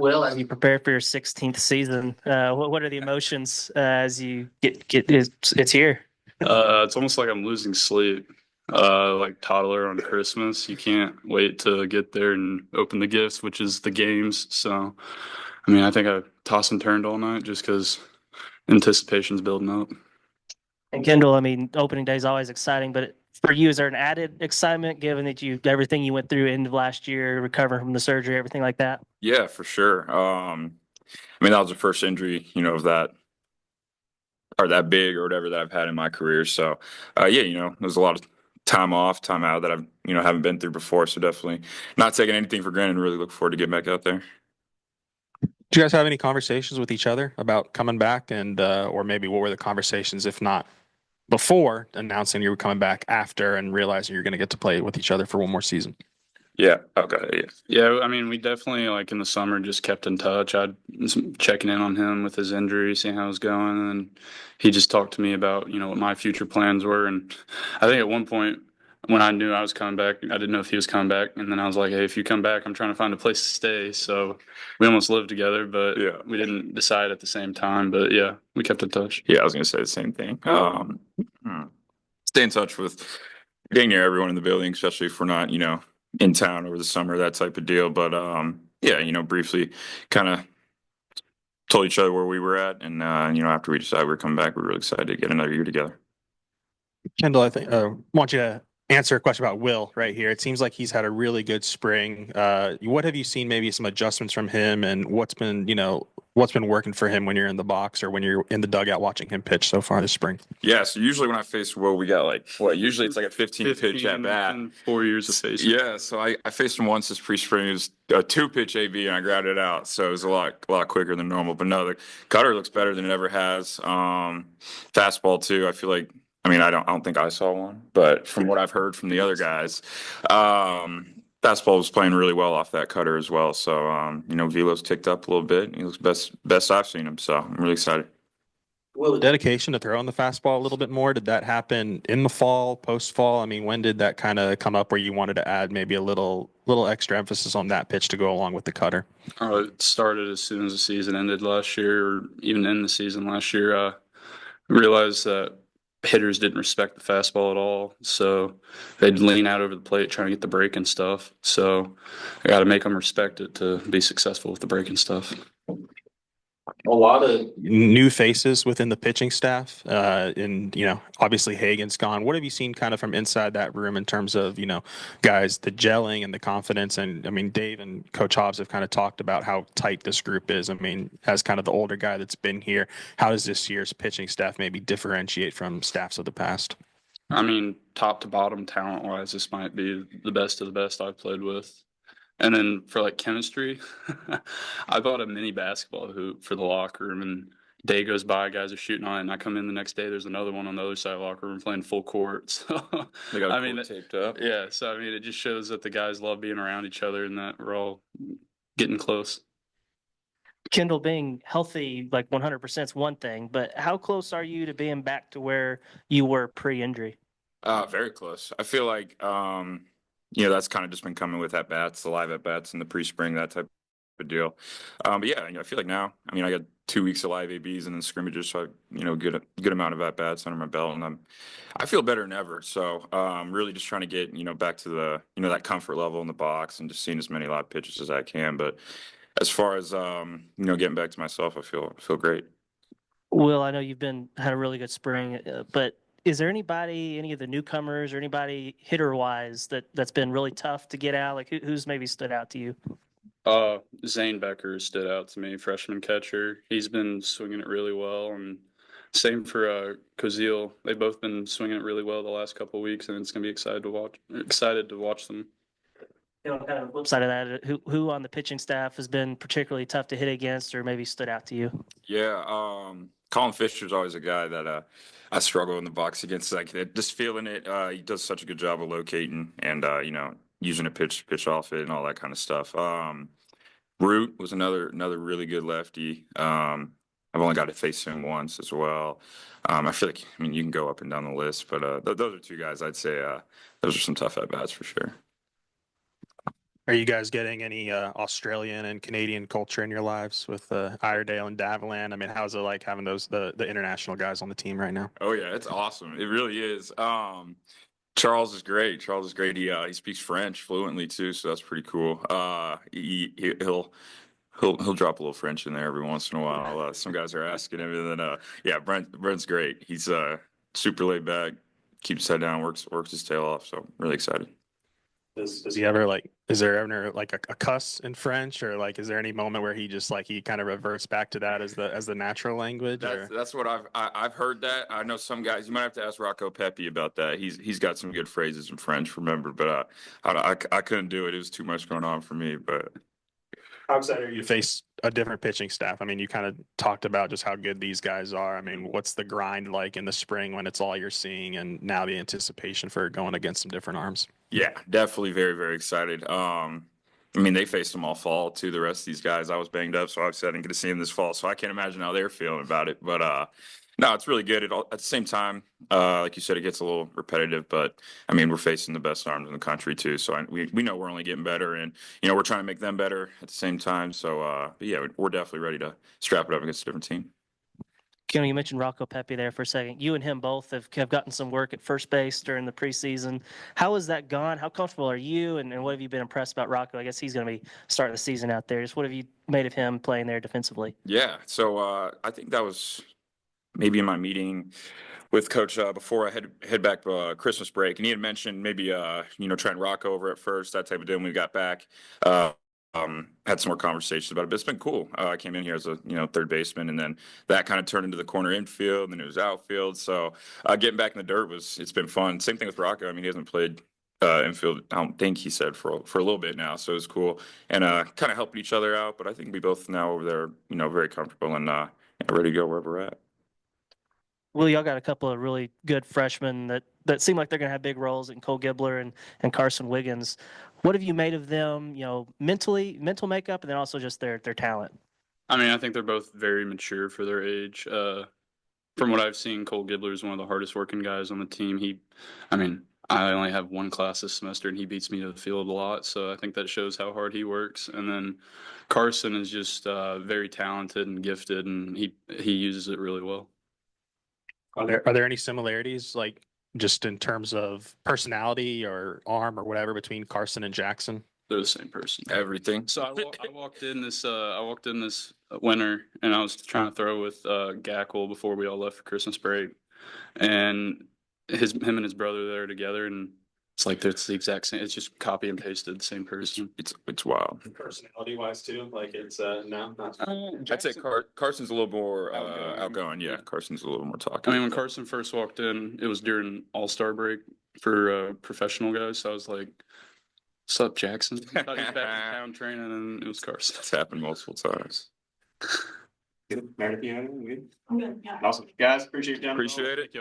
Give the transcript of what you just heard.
Will, as you prepare for your 16th season, what are the emotions as you get it's here? It's almost like I'm losing sleep. Like toddler on Christmas. You can't wait to get there and open the gifts, which is the games. So, I mean, I think I tossed and turned all night just because anticipation's building up. And Kendall, I mean, opening day is always exciting, but for you, is there an added excitement given that you everything you went through end of last year, recovering from the surgery, everything like that? Yeah, for sure. I mean, that was the first injury, of that or that big or whatever that I've had in my career. So, yeah, there's a lot of time off, time out that I've, haven't been through before. So definitely not taking anything for granted and really look forward to getting back out there. Do you guys have any conversations with each other about coming back and or maybe what were the conversations if not before announcing you were coming back after and realizing you're going to get to play with each other for one more season? Yeah. Okay. Yeah. Yeah, I mean, we definitely like in the summer just kept in touch. I was checking in on him with his injury, seeing how it was going, and he just talked to me about what my future plans were. And I think at one point when I knew I was coming back, I didn't know if he was coming back, and then I was like, "Hey, if you come back, I'm trying to find a place to stay." So we almost lived together, but Yeah. we didn't decide at the same time. But yeah, we kept in touch. Yeah. I was going to say the same thing. Hmm. Stay in touch with dang near everyone in the building, especially if we're not, in town over the summer, that type of deal. But yeah, briefly kind of told each other where we were at, and after we decided we were coming back, we were really excited to get another year together. Kendall, I think want you to answer a question about Will right here. It seems like he's had a really good spring. What have you seen? Maybe some adjustments from him, and what's been working for him when you're in the box or when you're in the dugout watching him pitch so far this spring? Yeah, so usually when I face Will, we got like what? Usually it's like a 15 pitch at bat. 4 years of facing. Yeah, so I faced him once this pre-spring. It was a 2 pitch AB, and I grounded it out, so it was a lot quicker than normal. But no, the cutter looks better than it ever has. Fastball too. I feel like. I mean, I don't think I saw one, but from what I've heard from the other guys, fastball was playing really well off that cutter as well. So, velo's ticked up a little bit. He looks best I've seen him. So I'm really excited. Well, the dedication to throwing the fastball a little bit more, did that happen in the fall, post fall? I mean, when did that kind of come up where you wanted to add maybe a little extra emphasis on that pitch to go along with the cutter? It started as soon as the season ended last year, or even in the season last year. I realized that hitters didn't respect the fastball at all, so they'd lean out over the plate trying to get the break and stuff. So I got to make them respect it to be successful with the break and stuff. A lot of new faces within the pitching staff. And, obviously Hagen's gone. What have you seen kind of from inside that room in terms of, guys, the gelling and the confidence? And I mean, Dave and Coach Hobbs have kind of talked about how tight this group is. I mean, as kind of the older guy that's been here, how does this year's pitching staff maybe differentiate from staffs of the past? I mean, top to bottom, talent wise, this might be the best of the best I've played with. And then for like chemistry, I bought a mini basketball hoop for the locker room, and day goes by, guys are shooting on it, and I come in the next day, there's another one on the other side of the locker room playing full court. So They got I mean, taped up. yeah. So I mean, it just shows that the guys love being around each other and that we're all getting close. Kendall, being healthy like 100% is one thing, but how close are you to being back to where you were pre-injury? Very close. I feel like that's kind of just been coming with at bats, the live at bats in the pre-spring, that type of deal. But yeah, I feel like now, I mean, I got 2 weeks of live ABs and then scrimmages, so I, good amount of at bats under my belt, and I feel better than ever. So really just trying to get back to the that comfort level in the box and just seeing as many live pitches as I can. But as far as getting back to myself, I feel great. Will, I know you've had a really good spring, but is there anybody, any of the newcomers or anybody hitter wise that's been really tough to get out? Like who's maybe stood out to you? Zane Becker stood out to me, freshman catcher. He's been swinging it really well, and same for Kozil. They've both been swinging it really well the last couple of weeks, and it's gonna be excited to watch. Excited to watch them. Kind of flip side of that, who on the pitching staff has been particularly tough to hit against, or maybe stood out to you? Yeah, Colin Fisher's always a guy that I struggle in the box against. Like just feeling it. He does such a good job of locating and using a pitch off it and all that kind of stuff. Root was another really good lefty. I've only got to face him once as well. I feel like you can go up and down the list, but those are two guys I'd say those are some tough at bats for sure. Are you guys getting any Australian and Canadian culture in your lives with Iredale and Davalan? I mean, how's it like having the international guys on the team right now? Oh yeah, it's awesome. It really is. Charles is great. Charles is great. He speaks French fluently too, so that's pretty cool. He'll drop a little French in there every once in a while. Some guys are asking him, and then yeah, Brent's great. He's super laid back, keeps his head down, works his tail off. So really excited. Does he ever like? Is there ever like a cuss in French, or like, is there any moment where he just like he kind of reverts back to that as the natural language? That's what I've heard that. I know some guys. You might have to ask Rocco Pepe about that. He's got some good phrases in French, remember? But I couldn't do it. It was too much going on for me. But How excited are you to face a different pitching staff? I mean, you kind of talked about just how good these guys are. I mean, what's the grind like in the spring when it's all you're seeing, and now the anticipation for going against some different arms? yeah, definitely very, very excited. I mean, they faced them all fall too. The rest of these guys, I was banged up, so obviously I didn't get to see them this fall. So I can't imagine how they're feeling about it. But no, it's really good. At the same time, like you said, it gets a little repetitive. But I mean, we're facing the best arms in the country too. So we know we're only getting better, and we're trying to make them better at the same time. So but yeah, we're definitely ready to strap it up against a different team. Kim, you mentioned Rocco Pepe there for a second. You and him both have gotten some work at first base during the preseason. How has that gone? How comfortable are you? And what have you been impressed about Rocco? I guess he's going to be starting the season out there. Just what have you made of him playing there defensively? Yeah, so I think that was maybe in my meeting with Coach before I head back Christmas break, and he had mentioned maybe trying Rocco over at first, that type of deal. When we got back, had some more conversations about it, but it's been cool. I came in here as a third baseman, and then that kind of turned into the corner infield, and then it was outfield. So getting back in the dirt it's been fun. Same thing with Rocco. I mean, he hasn't played infield, I don't think he said for a little bit now, so it's cool, and kind of helping each other out. But I think we both now over there, very comfortable and ready to go wherever we're at. Well, y'all got a couple of really good freshmen that seem like they're going to have big roles in Cole Gibbler and Carson Wiggins. What have you made of them, mental makeup, and then also just their talent? I mean, I think they're both very mature for their age. From what I've seen, Cole Gibbler is one of the hardest working guys on the team. I only have one class this semester, and he beats me to the field a lot. So I think that shows how hard he works. And then Carson is just very talented and gifted, and he uses it really well. Are there any similarities, like just in terms of personality or arm or whatever, between Carson and Jackson? They're the same person. Everything. So I walked in this winter, and I was trying to throw with Gackle before we all left for Christmas break, and him and his brother there together, and it's like it's the exact same. It's just copy and pasted, the same person. It's wild. Personality wise too, like it's no, not. I'd say Carson's a little more outgoing. Yeah, Carson's a little more talkative. I mean, when Carson first walked in, it was during All-Star break for professional guys. So I was like, "What's up, Jackson?" I thought he was back in town training, and it was Carson. It's happened multiple times. Meredith, you have anything? Good? I'm good. Yeah. Awesome, guys. Appreciate it. Appreciate it. Yo.